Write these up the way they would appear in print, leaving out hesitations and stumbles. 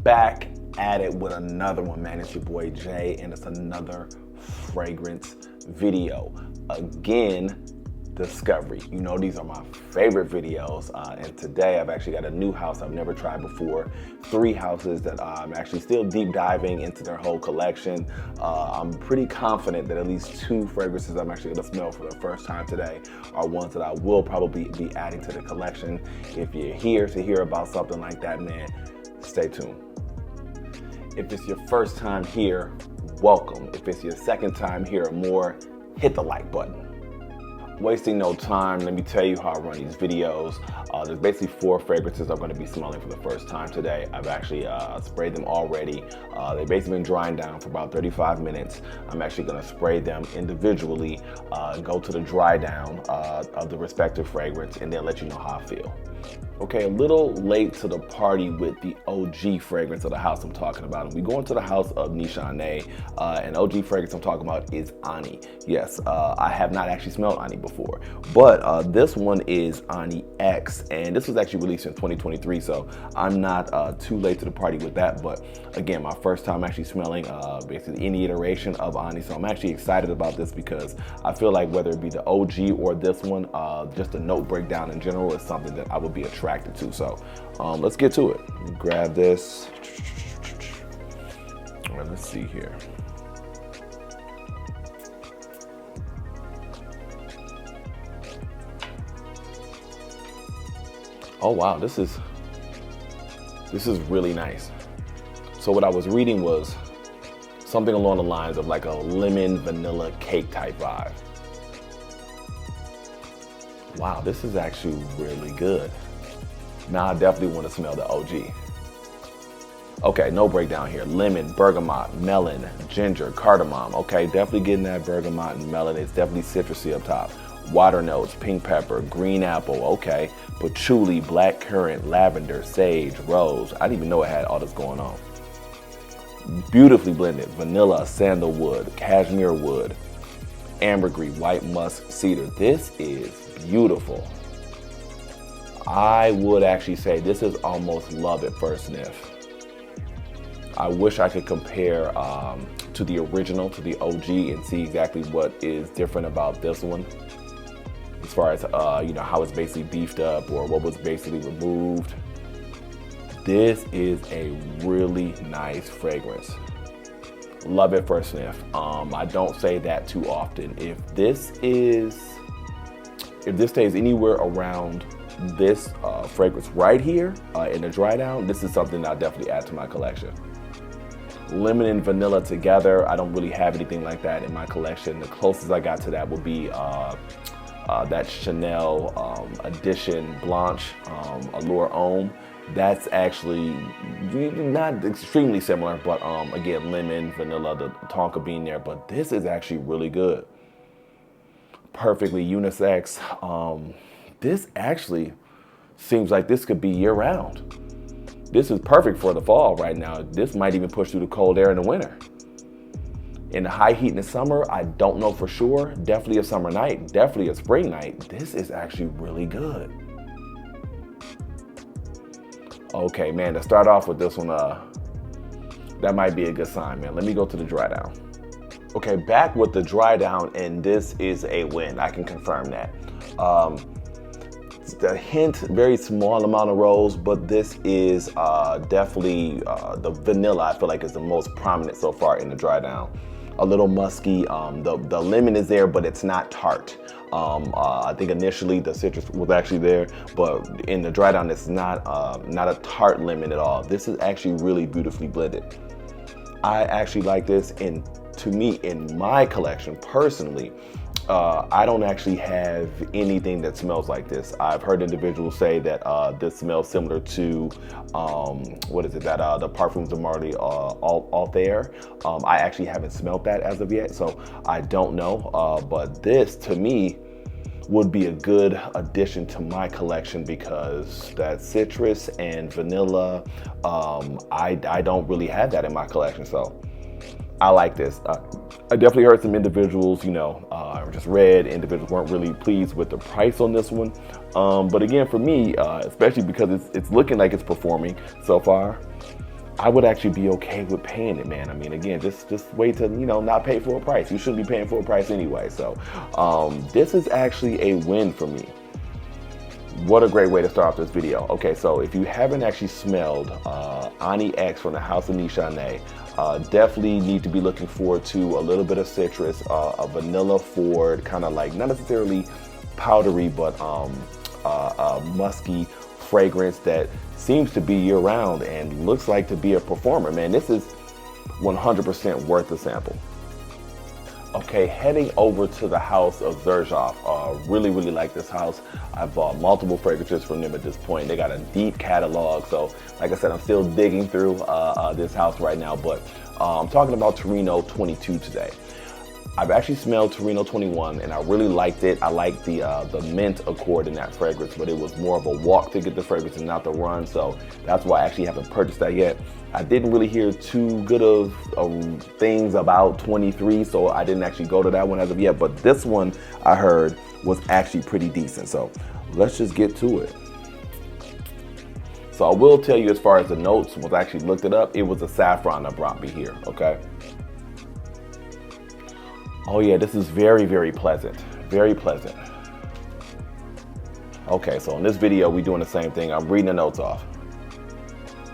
back at it with another one, man. It's your boy Jay, and it's another fragrance video. Again, discovery. You know, these are my favorite videos, and today I've actually got a new house I've never tried before. 3 houses that I'm actually still deep diving into their whole collection. I'm pretty confident that at least 2 fragrances I'm actually gonna smell for the first time today are ones that I will probably be adding to the collection. If you're here to hear about something like that, man, stay tuned. If it's your first time here, welcome. If it's your second time here or more, hit the like button. Wasting no time, let me tell you how I run these videos. There's basically 4 fragrances I'm going to be smelling for the first time today. I've actually sprayed them already. They've basically been drying down for about 35 minutes. I'm actually going to spray them individually, go to the dry down of the respective fragrance, and then let you know how I feel. Okay, a little late to the party with the OG fragrance of the house I'm talking about. And we go into the house of Nishane, and OG fragrance I'm talking about is Ani. Yes, I have not actually smelled Ani before, but this one is Ani X, and this was actually released in 2023, so I'm not too late to the party with that. But again, my first time actually smelling basically any iteration of Ani, so I'm actually excited about this because I feel like whether it be the OG or this one, just a note breakdown in general is something that I would be attracted to. So let's get to it. Grab this. All right, let's see here. Oh wow, this is really nice. So what I was reading was something along the lines of like a lemon vanilla cake type vibe. Wow, this is actually really good. Now I definitely want to smell the OG. Okay, no breakdown here. Lemon, bergamot, melon, ginger, cardamom. Okay, definitely getting that bergamot and melon. It's definitely citrusy up top. Water notes, pink pepper, green apple. Okay, patchouli, black currant, lavender, sage, rose. I didn't even know it had all this going on. Beautifully blended. Vanilla, sandalwood, cashmere wood, ambergris, white musk, cedar. This is beautiful. I would actually say this is almost love at first sniff. I wish I could compare to the original, to the OG, and see exactly what is different about this one, as far as you know, how it's basically beefed up or what was basically removed. This is a really nice fragrance. Love at first sniff. I don't say that too often. If this stays anywhere around this fragrance right here in the dry down, this is something I'll definitely add to my collection. Lemon and vanilla together, I don't really have anything like that in my collection. The closest I got to that would be that Chanel Edition Blanche Allure Homme. That's actually not extremely similar, but again, lemon, vanilla, the tonka bean there, but this is actually really good. Perfectly unisex. This actually seems like this could be year round. This is perfect for the fall right now. This might even push through the cold air in the winter. In the high heat in the summer, I don't know for sure. Definitely a summer night, definitely a spring night. This is actually really good. Okay, man, to start off with this one, that might be a good sign, man. Let me go to the dry down. Okay, back with the dry down, and this is a win. I can confirm that. The hint, very small amount of rose, but this is definitely the vanilla. I feel like is the most prominent so far in the dry down. A little musky. The lemon is there, but it's not tart. I think initially the citrus was actually there, but in the dry down, it's not a tart lemon at all. This is actually really beautifully blended. I actually like this, and to me, in my collection personally, I don't actually have anything that smells like this. I've heard individuals say that this smells similar to, what is it, that the Parfums de Marly Altair. I actually haven't smelled that as of yet, so I don't know. But this, to me, would be a good addition to my collection because that citrus and vanilla, I don't really have that in my collection, so I like this. I definitely heard some individuals, you know, just read individuals weren't really pleased with the price on this one. But again, for me, especially because it's looking like it's performing so far, I would actually be okay with paying it, man. I mean, again, just wait to, you know, not pay for a price. You shouldn't be paying for a price anyway. So this is actually a win for me. What a great way to start off this video. Okay, so if you haven't actually smelled Ani X from the House of Nishane, definitely need to be looking forward to a little bit of citrus, a vanilla forward, kind of like not necessarily powdery, but musky fragrance that seems to be year-round and looks like to be a performer. Man, this is 100% worth the sample. Okay, heading over to the house of Xerjoff. Really like this house. I've bought multiple fragrances from them at this point. They got a deep catalog, so like I said, I'm still digging through this house right now, but I'm talking about Torino 22 today. I've actually smelled Torino 21 and I really liked it. I liked the mint accord in that fragrance, but it was more of a walk to get the fragrance and not the run. So that's why I actually haven't purchased that yet. I didn't really hear too good of things about 23, so I didn't actually go to that one as of yet. But this one I heard was actually pretty decent. So let's just get to it. So I will tell you, as far as the notes, once I actually looked it up, it was the saffron that brought me here, okay? Oh yeah, this is very pleasant, very pleasant. Okay, so in this video, we're doing the same thing. I'm reading the notes off.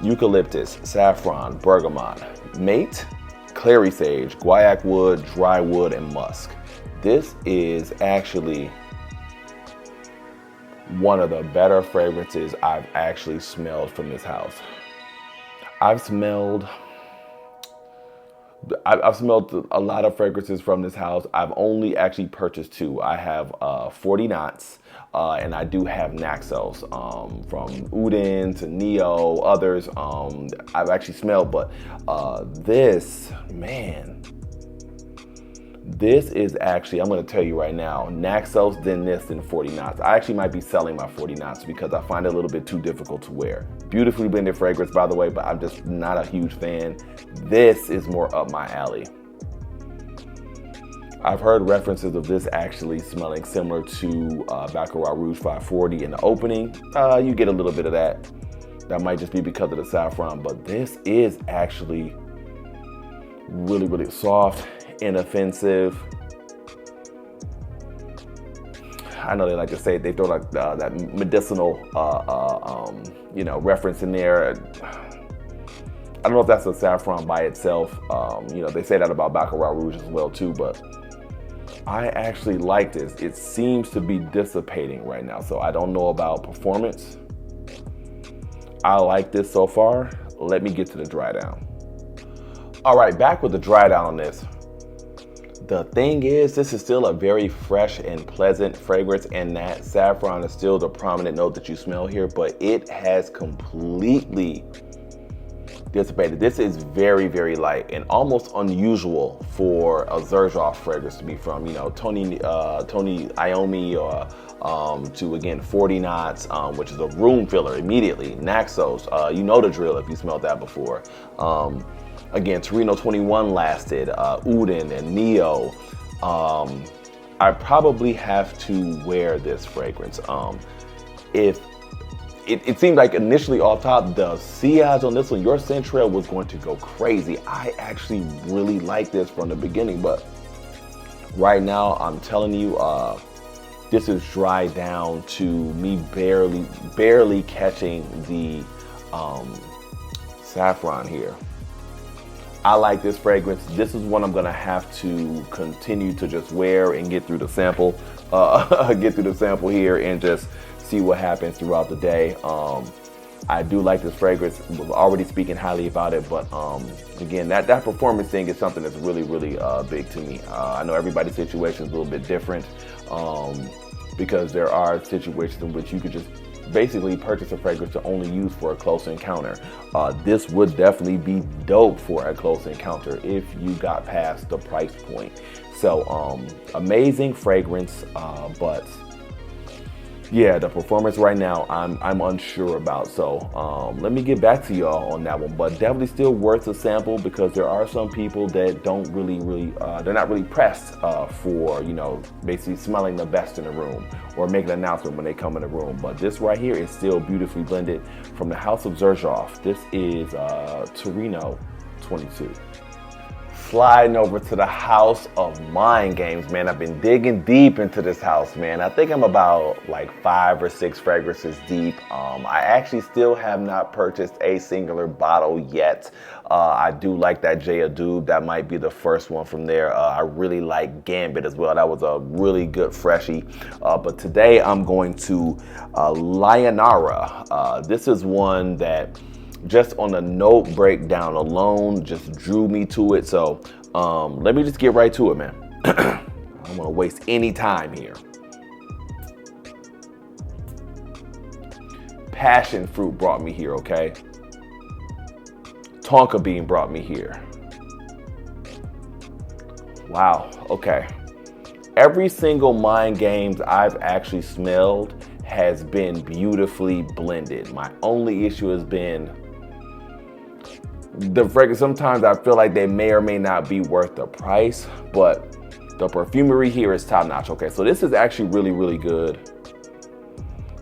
Eucalyptus, saffron, bergamot, mate, clary sage, guaiac wood, dry wood, and musk. This is actually one of the better fragrances I've actually smelled from this house. I've smelled a lot of fragrances from this house. I've only actually purchased two. I have 40 knots, and I do have Naxos, from Udin to Neo, others I've actually smelled, but this is actually, I'm gonna tell you right now, Naxos, then this, then 40 knots. I actually might be selling my 40 knots because I find it a little bit too difficult to wear. Beautifully blended fragrance, by the way, but I'm just not a huge fan. This is more up my alley. I've heard references of this actually smelling similar to Baccarat Rouge 540 in the opening. You get a little bit of that. That might just be because of the saffron, but this is actually really soft, inoffensive. I know they like to say, they throw like that medicinal you know, reference in there. I don't know if that's a saffron by itself. You know, they say that about Baccarat Rouge as well too, but I actually like this. It seems to be dissipating right now, so I don't know about performance. I like this so far. Let me get to the dry down. All right, back with the dry down on this. The thing is, this is still a very fresh and pleasant fragrance, and that saffron is still the prominent note that you smell here, but it has completely dissipated. This is very light and almost unusual for a Xerjoff fragrance to be from, you know, Tony Iommi, or to, again, 40 knots, which is a room filler immediately. Naxos, you know the drill if you smelled that before. Again, Torino 21 lasted, Udin and Neo. I probably have to wear this fragrance. If it seemed like initially off top, the sillage on this one, your scent trail was going to go crazy. I actually really like this from the beginning, but right now I'm telling you, this is dried down to me barely catching the saffron here. I like this fragrance. This is one I'm gonna have to continue to just wear and get through the sample, here and just see what happens throughout the day. I do like this fragrance. Was already speaking highly about it, but again, that performance thing is something that's really big to me. I know everybody's situation is a little bit different, because there are situations in which you could just basically purchase a fragrance to only use for a close encounter. This would definitely be dope for a close encounter if you got past the price point. So amazing fragrance, but yeah, the performance right now, I'm unsure about. So let me get back to y'all on that one. But definitely still worth a sample, because there are some people that don't really, they're not really pressed for, you know, basically smelling the best in the room or making an announcement when they come in the room. But this right here is still beautifully blended from the house of Xerjoff. This is Torino 22. Sliding over to the house of Mind Games, man. I've been digging deep into this house, man. I think I'm about like 5 or 6 fragrances deep. I actually still have not purchased a singular bottle yet. I do like that J. Adub. That might be the first one from there. I really like Gambit as well. That was a really good freshie. But today I'm going to Lionara. This is one that, just on the note breakdown alone, just drew me to it. So let me just get right to it, man. I don't want to waste any time here. Passion fruit brought me here, okay? Tonka bean brought me here. Wow, okay. Every single Mind Games I've actually smelled has been beautifully blended. My only issue has been the fragrance. Sometimes I feel like they may or may not be worth the price, but the perfumery here is top notch. Okay, so this is actually really, really good.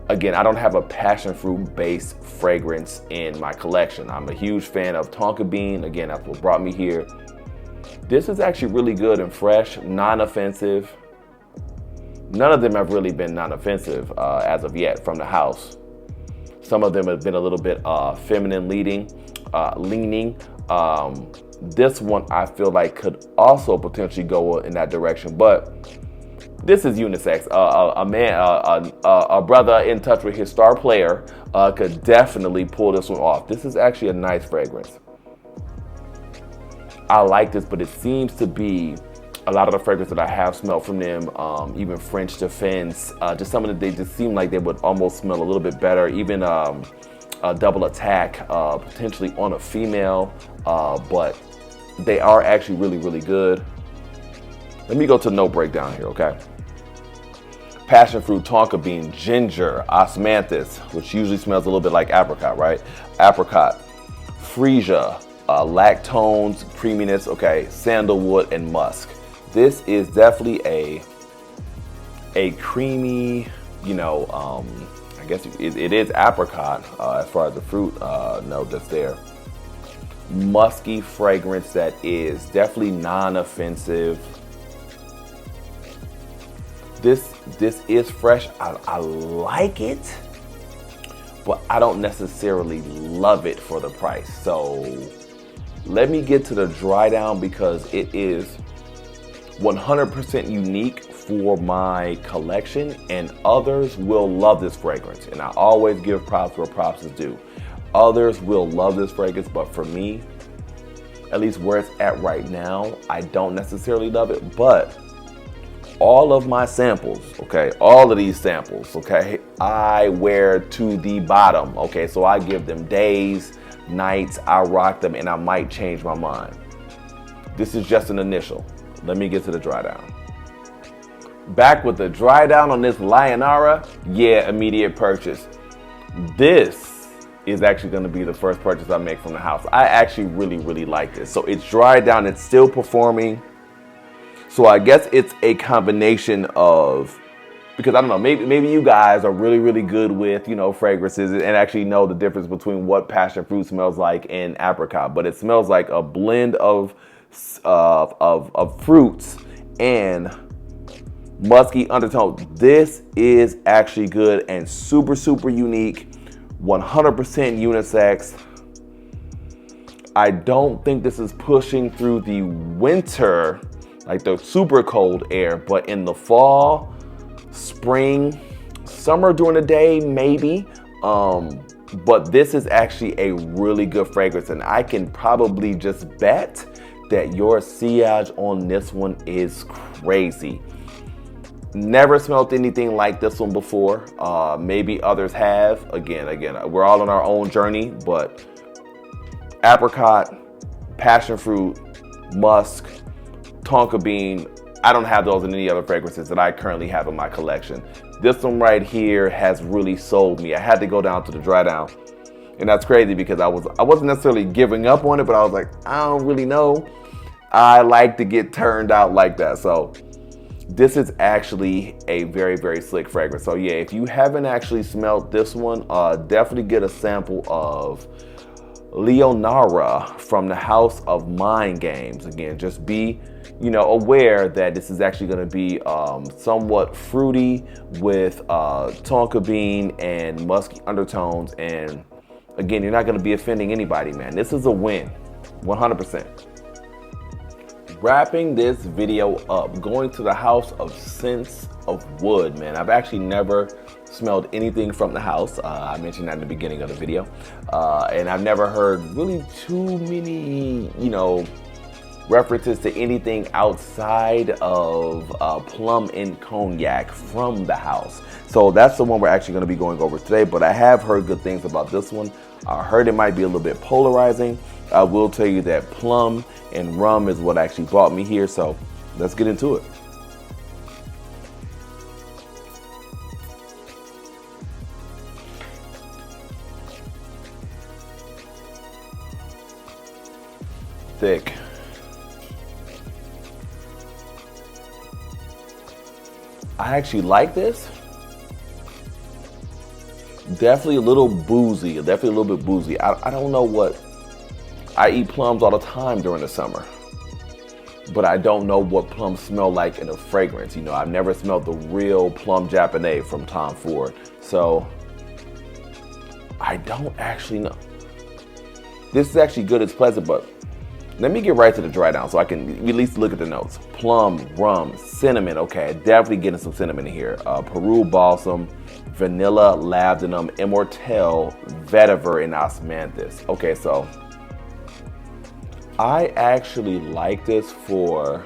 Again, I don't have a passion fruit based fragrance in my collection. I'm a huge fan of Tonka bean. Again, that's what brought me here. This is actually really good and fresh, non-offensive. None of them have really been non-offensive as of yet from the house. Some of them have been a little bit feminine leaning. This one I feel like could also potentially go in that direction, but this is unisex. A brother in touch with his star player could definitely pull this one off. This is actually a nice fragrance. I like this, but it seems to be a lot of the fragrance that I have smelled from them, even French Defense, just some of them, they just seem like they would almost smell a little bit better. Even a Double Attack, potentially on a female, but they are actually really, really good. Let me go to note breakdown here, okay? Passion fruit, Tonka bean, ginger, osmanthus, which usually smells a little bit like apricot, right? Apricot, freesia, lactones, creaminess, okay, sandalwood, and musk. This is definitely a creamy, you know, I guess it is apricot as far as the fruit note that's there. Musky fragrance that is definitely non-offensive. This is fresh. I like it, but I don't necessarily love it for the price. So let me get to the dry down, because it is 100% unique for my collection, and others will love this fragrance. And I always give props where props is due. Others will love this fragrance, but for me, at least where it's at right now, I don't necessarily love it. But all of my samples, okay, all of these samples, okay, I wear to the bottom, okay? So I give them days, nights, I rock them, and I might change my mind. This is just an initial. Let me get to the dry down. Back with the dry down on this Lionara. Yeah, immediate purchase. This is actually going to be the first purchase I make from the house. I actually really, really like this. So it's dried down, it's still performing. So I guess it's a combination of, because I don't know, maybe you guys are really, really good with, you know, fragrances and actually know the difference between what passion fruit smells like and apricot. But it smells like a blend of fruits and musky undertone. This is actually good and super, super unique. 100% unisex. I don't think this is pushing through the winter, like the super cold air, but in the fall, spring, summer during the day, maybe. But this is actually a really good fragrance, and I can probably just bet that your sillage on this one is crazy. Never smelled anything like this one before. Maybe others have. Again, we're all on our own journey, but apricot, passion fruit, musk, tonka bean, I don't have those in any other fragrances that I currently have in my collection. this one right here has really sold me. I had to go down to the dry down. And that's crazy because I wasn't necessarily giving up on it, but I was like, I don't really know. I like to get turned out like that. So this is actually a very, very slick fragrance. So yeah, if you haven't actually smelled this one, definitely get a sample of Lionara from the House of Mind Games. Again, just be, aware that this is actually going to be somewhat fruity with tonka bean and musky undertones. And again, you're not going to be offending anybody, man. This is a win, 100%. Wrapping this video up, going to the House of Scents of Wood, man. I've actually never smelled anything from the house. I mentioned that in the beginning of the video. And I've never heard really too many, references to anything outside of Plum in Cognac from the house. So that's the one we're actually going to be going over today, but I have heard good things about this one. I heard it might be a little bit polarizing. I will tell you that plum and rum is what actually brought me here, so let's get into it. Thick. I actually like this. Definitely a little boozy, definitely a little bit boozy. I don't know what, I eat plums all the time during the summer, but I don't know what plums smell like in a fragrance. I've never smelled the real plum Japanese from Tom Ford, so I don't actually know. This is actually good, it's pleasant, but let me get right to the dry down so I can at least look at the notes. Plum, rum, cinnamon. Okay, definitely getting some cinnamon in here. Peru balsam, vanilla, labdanum, immortelle, vetiver, and osmanthus. Okay, so I actually like this for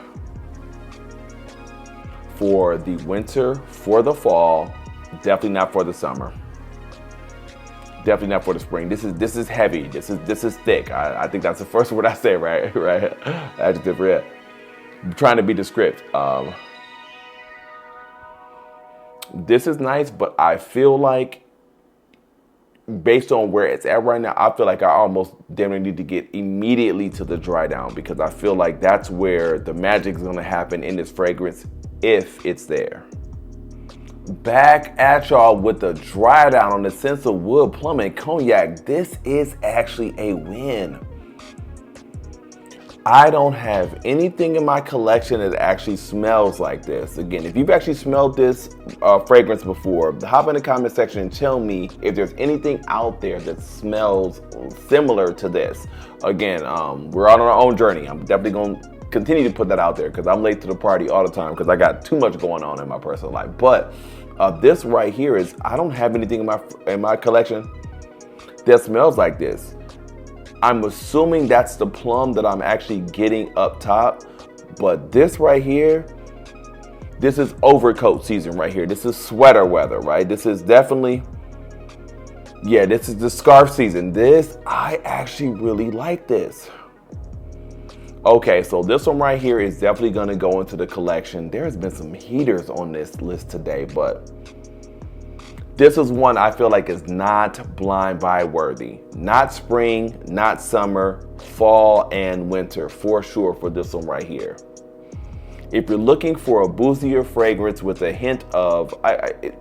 the winter, for the fall, definitely not for the summer. Definitely not for the spring. This is heavy. This is thick. I think that's the first word I say, right? Right. Adjective, yeah. I'm trying to be descriptive. This is nice, but I feel like based on where it's at right now, I feel like I almost damn near need to get immediately to the dry down because I feel like that's where the magic is going to happen in this fragrance if it's there. Back at y'all with the dry down on the Scents of Wood, Plum in Cognac. This is actually a win. I don't have anything in my collection that actually smells like this. Again, if you've actually smelled this fragrance before, hop in the comment section and tell me if there's anything out there that smells similar to this. Again, we're out on our own journey. I'm definitely going to continue to put that out there because I'm late to the party all the time because I got too much going on in my personal life. But this right here is, I don't have anything in my collection that smells like this. I'm assuming that's the plum that I'm actually getting up top, but this right here, this is overcoat season right here. This is sweater weather, right? This is definitely, yeah, this is the scarf season. This, I actually really like this. Okay, so this one right here is definitely gonna go into the collection. There's been some heaters on this list today, but this is one I feel like is not blind buy worthy. Not spring, not summer, fall, and winter for sure for this one right here. If you're looking for a boozier fragrance with a hint of,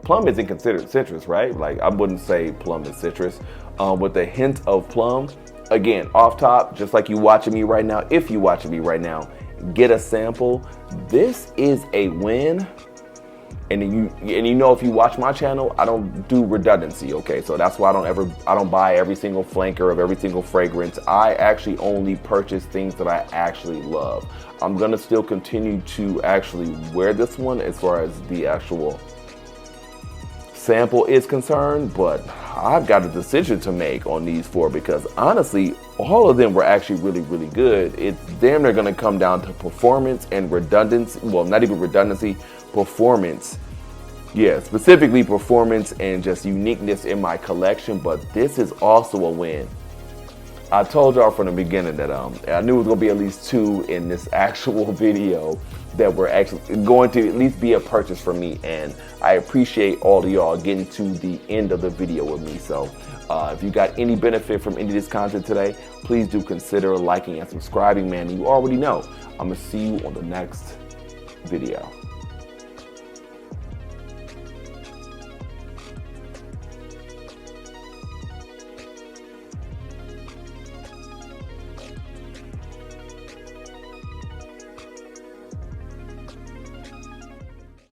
plum isn't considered citrus, right? Like I wouldn't say plum is citrus. With a hint of plum, again, off top, just like you watching me right now, if you watching me right now, get a sample. This is a win. And if you watch my channel, I don't do redundancy, okay? So that's why I don't buy every single flanker of every single fragrance. I actually only purchase things that I actually love. I'm gonna still continue to actually wear this one as far as the actual sample is concerned, but I've got a decision to make on these four because honestly, all of them were actually really, really good. It's damn near gonna come down to performance and redundancy. Well, not even redundancy, performance. Yeah, specifically performance and just uniqueness in my collection, but this is also a win. I told y'all from the beginning that I knew it was gonna be at least 2 in this actual video that were actually going to at least be a purchase for me, and I appreciate all of y'all getting to the end of the video with me. So if you got any benefit from any of this content today, please do consider liking and subscribing, man. You already know I'm gonna see you on the next video.